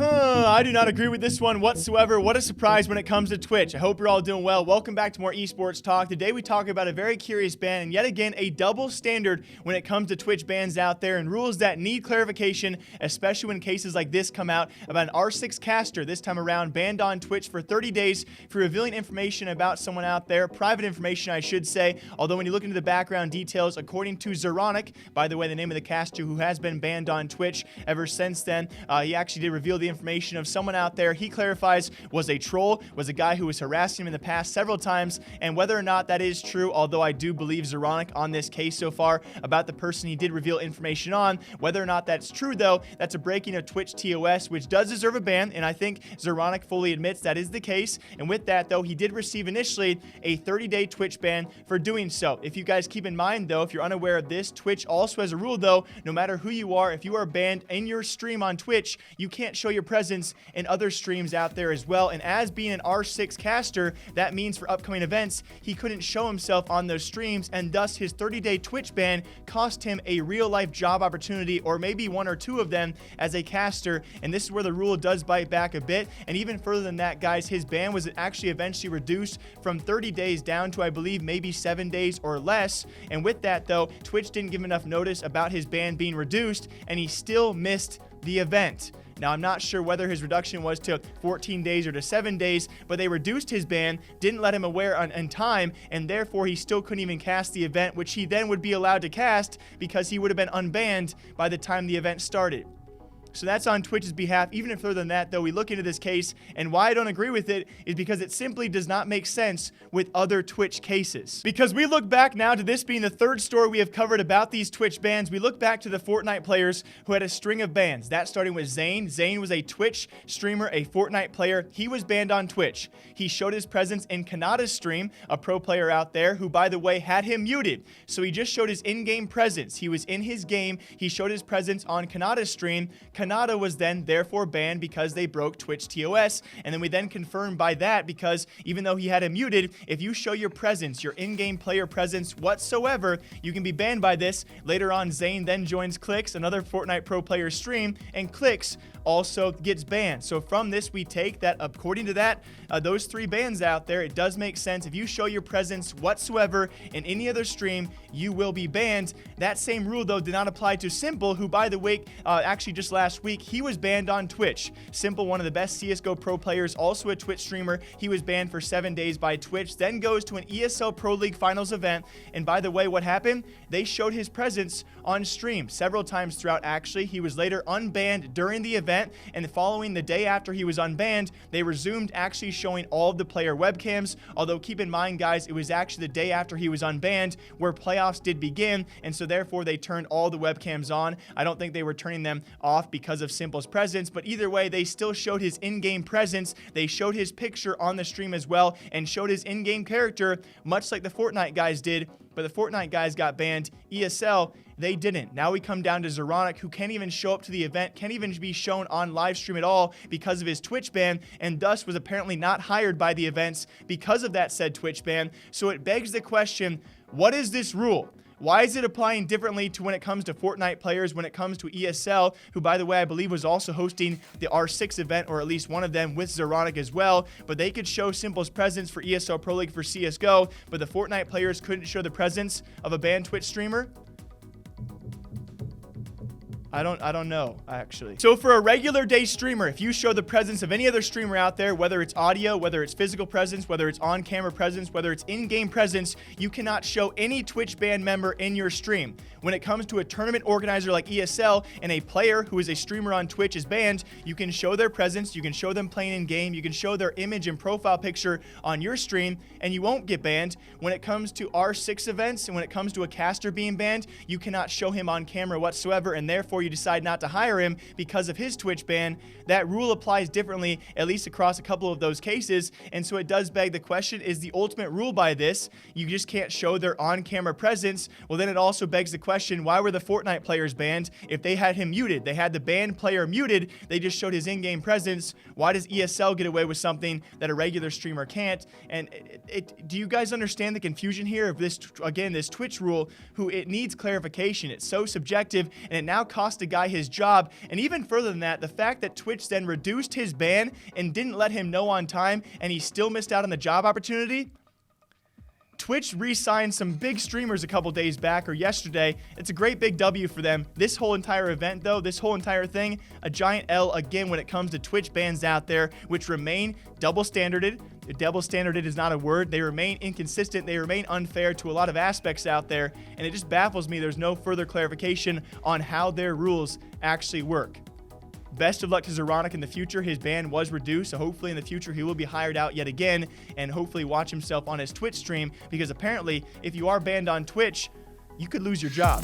I do not agree with this one whatsoever. What a surprise when it comes to Twitch. I hope you're all doing well. Welcome back to more esports talk. Today we talk about a very curious ban and yet again a double standard when it comes to Twitch bans out there and rules that need clarification, especially when cases like this come out about an R6 caster this time around banned on Twitch for 30 days for revealing information about someone out there, private information I should say, although when you look into the background details, according to Zeronic, by the way, the name of the caster who has been banned on Twitch ever since then, he actually did reveal the information of someone out there he clarifies was a troll, was a guy who was harassing him in the past several times, and whether or not that is true, although I do believe Zeronic on this case so far about the person he did reveal information on, whether or not that's true though, that's a breaking of Twitch TOS, which does deserve a ban, and I think Zeronic fully admits that is the case, and with that though, he did receive initially a 30-day Twitch ban for doing so. If you guys keep in mind though, if you're unaware of this, Twitch also has a rule though, no matter who you are, if you are banned in your stream on Twitch, you can't show your presence in other streams out there as well, and as being an R6 caster, that means for upcoming events, he couldn't show himself on those streams, and thus his 30-day Twitch ban cost him a real-life job opportunity, or maybe one or two of them as a caster, and this is where the rule does bite back a bit, and even further than that, guys, his ban was actually eventually reduced from 30 days down to, I believe, maybe 7 days or less, and with that, though, Twitch didn't give enough notice about his ban being reduced, and he still missed the event. Now, I'm not sure whether his reduction was to 14 days or to 7 days, but they reduced his ban, didn't let him aware in time, and therefore he still couldn't even cast the event, which he then would be allowed to cast because he would have been unbanned by the time the event started. So that's on Twitch's behalf. Even further than that, though, we look into this case, and why I don't agree with it is because it simply does not make sense with other Twitch cases. Because we look back now to this being the third story we have covered about these Twitch bans. We look back to the Fortnite players who had a string of bans. That starting with Zane. Zane was a Twitch streamer, a Fortnite player. He was banned on Twitch. He showed his presence in Kanata's stream, a pro player out there who, by the way, had him muted. So he just showed his in-game presence. He was in his game. He showed his presence on Kanata's stream. Kanata was then therefore banned because they broke Twitch TOS, and then we then confirmed by that because even though he had him muted, if you show your presence, your in-game player presence whatsoever, you can be banned by this. Later on, Zane then joins Clicks, another Fortnite pro player stream, and Clicks also gets banned. So from this, we take that according to that, those three bans out there, it does make sense. If you show your presence whatsoever in any other stream, you will be banned. That same rule, though, did not apply to Simple, who, by the way, actually just last week, he was banned on Twitch. Simple, one of the best CSGO pro players, also a Twitch streamer. He was banned for 7 days by Twitch, then goes to an ESL Pro League Finals event. And by the way, what happened? They showed his presence on stream several times throughout, actually. He was later unbanned during the event, and following the day after he was unbanned, they resumed actually showing all of the player webcams. Although keep in mind, guys, it was actually the day after he was unbanned where playoffs did begin, and so therefore they turned all the webcams on. I don't think they were turning them off because of Simple's presence, but either way, they still showed his in-game presence. They showed his picture on the stream as well and showed his in-game character, much like the Fortnite guys did, but the Fortnite guys got banned. ESL, they didn't. Now we come down to Zeronic, who can't even show up to the event, can't even be shown on live stream at all because of his Twitch ban, and thus was apparently not hired by the events because of that said Twitch ban. So it begs the question, what is this rule? Why is it applying differently to when it comes to Fortnite players, when it comes to ESL, who, by the way, I believe was also hosting the R6 event, or at least one of them with Zeronic as well, but they could show Simple's presence for ESL Pro League for CSGO, but the Fortnite players couldn't show the presence of a banned Twitch streamer? I don't know, actually. So for a regular day streamer, if you show the presence of any other streamer out there, whether it's audio, whether it's physical presence, whether it's on-camera presence, whether it's in-game presence, you cannot show any Twitch band member in your stream. When it comes to a tournament organizer like ESL and a player who is a streamer on Twitch is banned, you can show their presence, you can show them playing in-game, you can show their image and profile picture on your stream, and you won't get banned. When it comes to R6 events and when it comes to a caster being banned, you cannot show him on camera whatsoever, and therefore you decide not to hire him because of his Twitch ban. That rule applies differently, at least across a couple of those cases, and so it does beg the question, is the ultimate rule by this, you just can't show their on-camera presence? Well, then it also begs the question, why were the Fortnite players banned if they had him muted? They had the banned player muted, they just showed his in-game presence. Why does ESL get away with something that a regular streamer can't? And do you guys understand the confusion here of this, again, this Twitch rule, it needs clarification. It's so subjective, and it now costs cost a guy his job. And even further than that, the fact that Twitch then reduced his ban and didn't let him know on time, and he still missed out on the job opportunity. Twitch re-signed some big streamers a couple days back or yesterday. It's a great big W for them. This whole entire event, though, this whole entire thing, a giant L again when it comes to Twitch bans out there, which remain double-standarded. Double-standarded is not a word. They remain inconsistent. They remain unfair to a lot of aspects out there, and it just baffles me there's no further clarification on how their rules actually work. Best of luck to Zeronic in the future. His ban was reduced, so hopefully in the future he will be hired out yet again and hopefully watch himself on his Twitch stream, because apparently if you are banned on Twitch, you could lose your job.